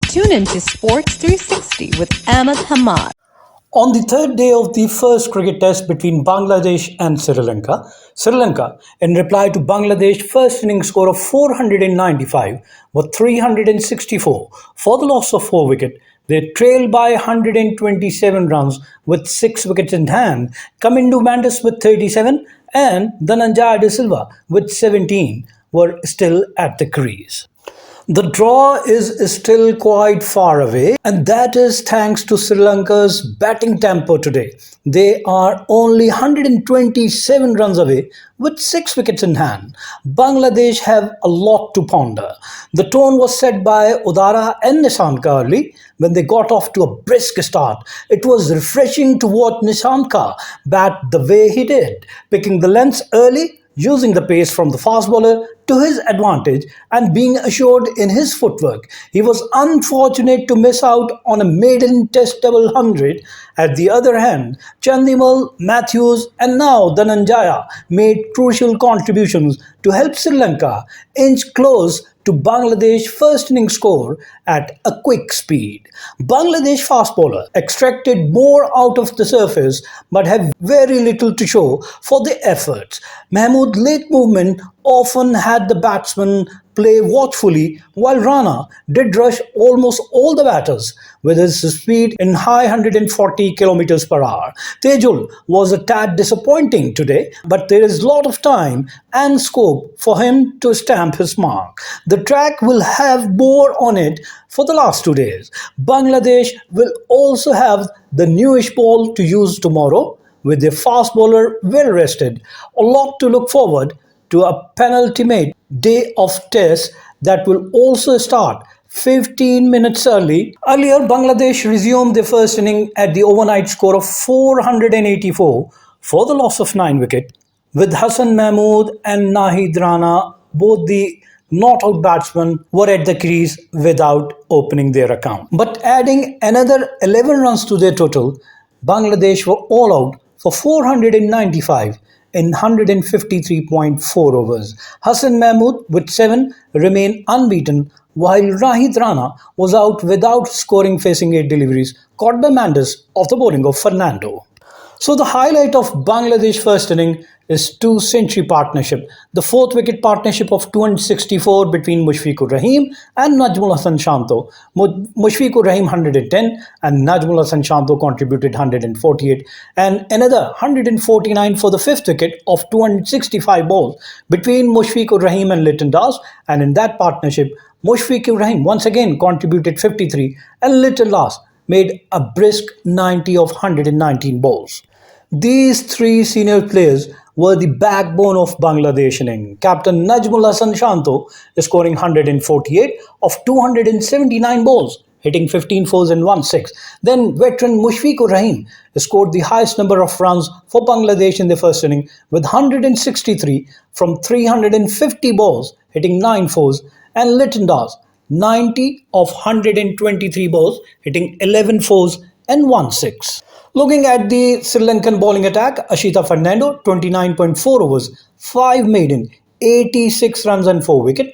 Tune into Sports 360 with Ahmed Hamad. On the third day of the first cricket test between Bangladesh and Sri Lanka, in reply to Bangladesh's first innings score of 495 with 364 for the loss of 4 wickets, they trailed by 127 runs with 6 wickets in hand. Kamindu Mendis with 37 and Dhananjaya De Silva with 17 were still at the crease. The draw is still quite far away, and that is thanks to Sri Lanka's batting tempo today. They are only 127 runs away with 6 wickets in hand. Bangladesh have a lot to ponder. The tone was set by Udara and Nissanka early when they got off to a brisk start. It was refreshing to watch Nissanka bat the way he did, picking the lengths early, using the pace from the fast bowler to his advantage and being assured in his footwork. He was unfortunate to miss out on a maiden test double hundred. At the other hand, Chandimal, Mathews and now Dhananjaya made crucial contributions to help Sri Lanka inch close to Bangladesh first innings score at a quick speed. Bangladesh fast bowler extracted more out of the surface but had very little to show for the efforts. Mahmud's late movement often had the batsman play watchfully, while Rana did rush almost all the batters with his speed in high 140 kilometers per hour. Tejul was a tad disappointing today, but there is a lot of time and scope for him to stamp his mark. The track will have more on it for the last 2 days. Bangladesh will also have the newish ball to use tomorrow with their fast bowler well rested. A lot to look forward to a penultimate day of tests that will also start 15 minutes early. Earlier, Bangladesh resumed their first inning at the overnight score of 484 for the loss of 9 wickets, with Hasan Mahmud and Nahid Rana, both the not-out batsmen, were at the crease without opening their account. But adding another 11 runs to their total, Bangladesh were all out for 495 in 153.4 overs. Hasan Mahmud with 7 remained unbeaten, while Nahid Rana was out without scoring, facing 8 deliveries caught by Mendis off the bowling of Fernando. So the highlight of Bangladesh first inning is two-century partnership. The 4th wicket partnership of 264 between Mushfiqur Rahim and Najmul Hasan Shanto. Mushfiqur Rahim 110 and Najmul Hasan Shanto contributed 148, and another 149 for the 5th wicket of 265 balls between Mushfiqur Rahim and Litton Das, and in that partnership Mushfiqur Rahim once again contributed 53 and Litton Das made a brisk 90 of 119 balls. These 3 senior players were the backbone of Bangladesh inning. Captain Najmul Hasan Shanto is scoring 148 of 279 balls, hitting 15 fours and 1 6. Then veteran Mushfiqur Rahim scored the highest number of runs for Bangladesh in the first inning with 163 from 350 balls, hitting 9 fours, and Litton Das 90 of 123 balls, hitting 11 fours and 1 6. Looking at the Sri Lankan bowling attack, Asitha Fernando, 29.4 overs, 5 maiden, 86 runs and 4 wickets.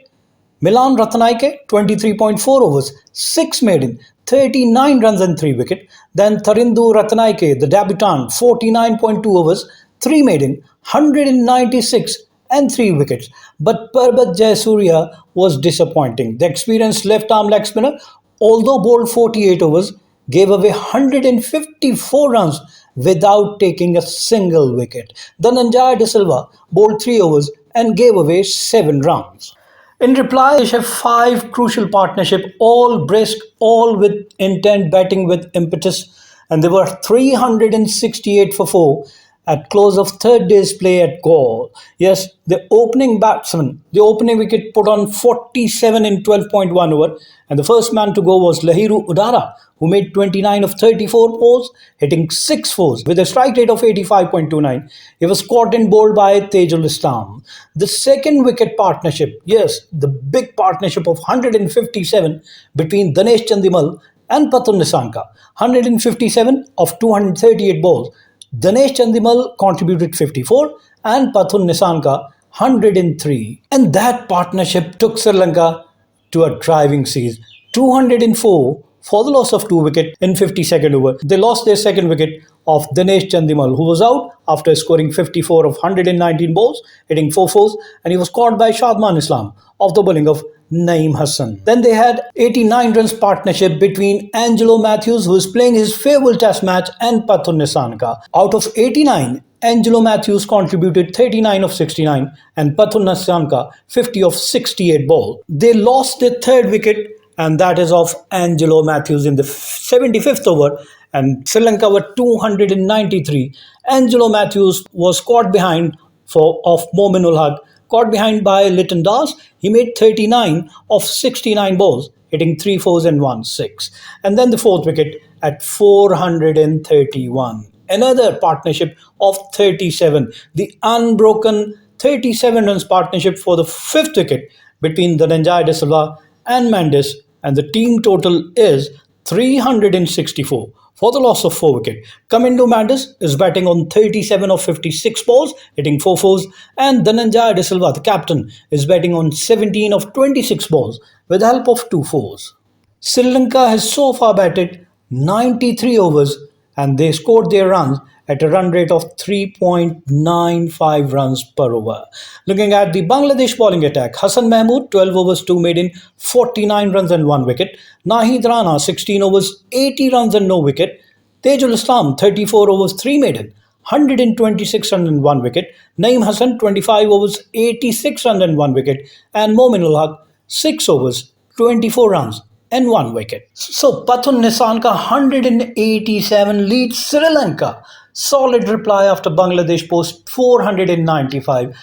Milan Ratanaike, 23.4 overs, 6 maiden, 39 runs and 3 wickets. Then Tharindu Ratanaike, the debutant, 49.2 overs, 3 maiden, 196 and 3 wickets. But Parbat Jayasuriya was disappointing. The experienced left-arm leg spinner, although bowled 48 overs, gave away 154 runs without taking a single wicket. Dhananjaya De Silva bowled 3 overs and gave away 7 runs. In reply, they have 5 crucial partnerships, all brisk, all with intent, batting with impetus, and they were 368 for 4 at close of third day's play at Galle. Yes, the opening batsman, the opening wicket put on 47 in 12.1 over, and the first man to go was Lahiru Udara, who made 29 of 34 balls, hitting 6 fours with a strike rate of 85.29. He was caught and bowled by Tejul Islam. The second wicket partnership, yes, the big partnership of 157 between Dinesh Chandimal and Pathum Nissanka, 157 of 238 balls. Dinesh Chandimal contributed 54 and Pathum Nissanka 103. And that partnership took Sri Lanka to a driving siege 204 for the loss of 2 wickets in 52nd over. They lost their second wicket of Dinesh Chandimal, who was out after scoring 54 of 119 balls, hitting 4 fours, and he was caught by Shadman Islam off the bowling of Naeem Hassan. Then they had 89 runs partnership between Angelo Mathews, who is playing his farewell test match, and Pathum Nissanka. Out of 89, Angelo Mathews contributed 39 of 69 and Pathum Nissanka 50 of 68 ball. They lost their third wicket, and that is of Angelo Mathews in the 75th over, and Sri Lanka were 293. Angelo Mathews was caught behind of Mominul Haq, caught behind by Litton Das. He made 39 of 69 balls, hitting 3 fours and 1 6. And then the fourth wicket at 431. Another partnership of 37. The unbroken 37 runs partnership for the fifth wicket between Dhananjaya De Silva and Mendis, and the team total is 364 for the loss of 4 wickets. Kamindu Mendis is batting on 37 of 56 balls, hitting 4 fours, and Dhananjaya De Silva, the captain, is batting on 17 of 26 balls with the help of 2 fours. Sri Lanka has so far batted 93 overs, and they scored their runs at a run rate of 3.95 runs per over. Looking at the Bangladesh bowling attack, Hasan Mahmud, 12 overs, 2 maiden, 49 runs and 1 wicket. Nahid Rana, 16 overs, 80 runs and no wicket. Tejul Islam, 34 overs, 3 maiden, 126 runs and 1 wicket. Naeem Hassan, 25 overs, 86 runs and 1 wicket. And Mominul Haq, 6 overs, 24 runs and 1 wicket. So Pathum Nissanka 187 leads Sri Lanka. Solid reply after Bangladesh post 495.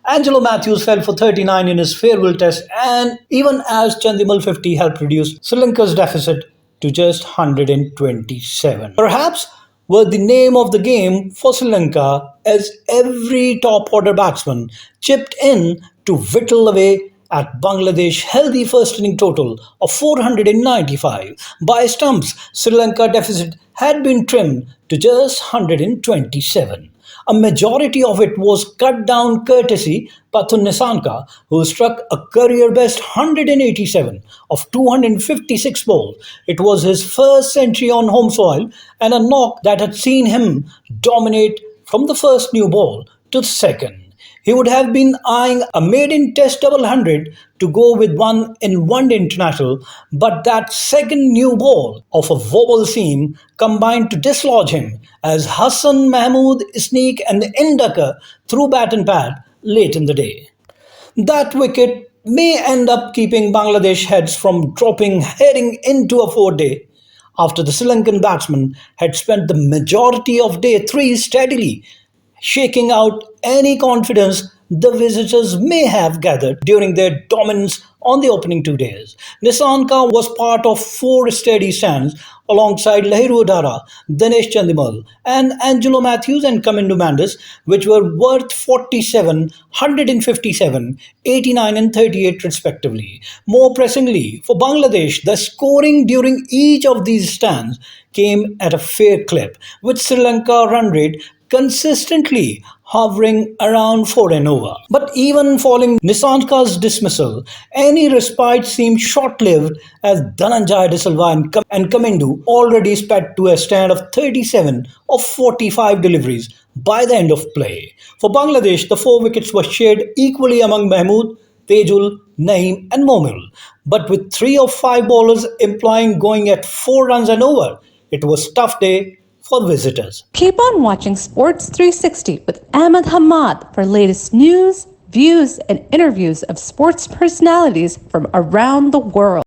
Angelo Mathews fell for 39 in his farewell test, and even as Chandimal 50 helped reduce Sri Lanka's deficit to just 127. Perhaps were the name of the game for Sri Lanka, as every top order batsman chipped in to whittle away at Bangladesh healthy first inning total of 495. By stumps, Sri Lanka deficit had been trimmed to just 127. A majority of it was cut down courtesy Pathum Nissanka, who struck a career best 187 of 256 balls. It was his first century on home soil, and a knock that had seen him dominate from the first new ball to the second. He would have been eyeing a maiden test double 100 to go with one in one-day international, but that second new ball of a wobble seam combined to dislodge him as Hasan Mahmud sneak and the inducker threw bat and pad late in the day. That wicket may end up keeping Bangladesh heads from dropping heading into a 4-day, after the Sri Lankan batsman had spent the majority of day 3 steadily shaking out any confidence the visitors may have gathered during their dominance on the opening 2 days. Nissanka was part of 4 steady stands alongside Lahiru Udara, Dinesh Chandimal, and Angelo Mathews and Kamindu Mendis, which were worth 47, 157, 89 and 38 respectively. More pressingly, for Bangladesh, the scoring during each of these stands came at a fair clip, with Sri Lanka run rate consistently hovering around 4 and over. But even following Nissanka's dismissal, any respite seemed short-lived, as Dhananjaya De Silva and Kamindu already sped to a stand of 37 of 45 deliveries by the end of play. For Bangladesh, the 4 wickets were shared equally among Mahmud, Tejul, Naeem and Momil. But with 3 of 5 bowlers employing going at 4 runs and over, it was a tough day for visitors. Keep on watching Sports 360 with Ahmed Hamad for latest news, views, and interviews of sports personalities from around the world.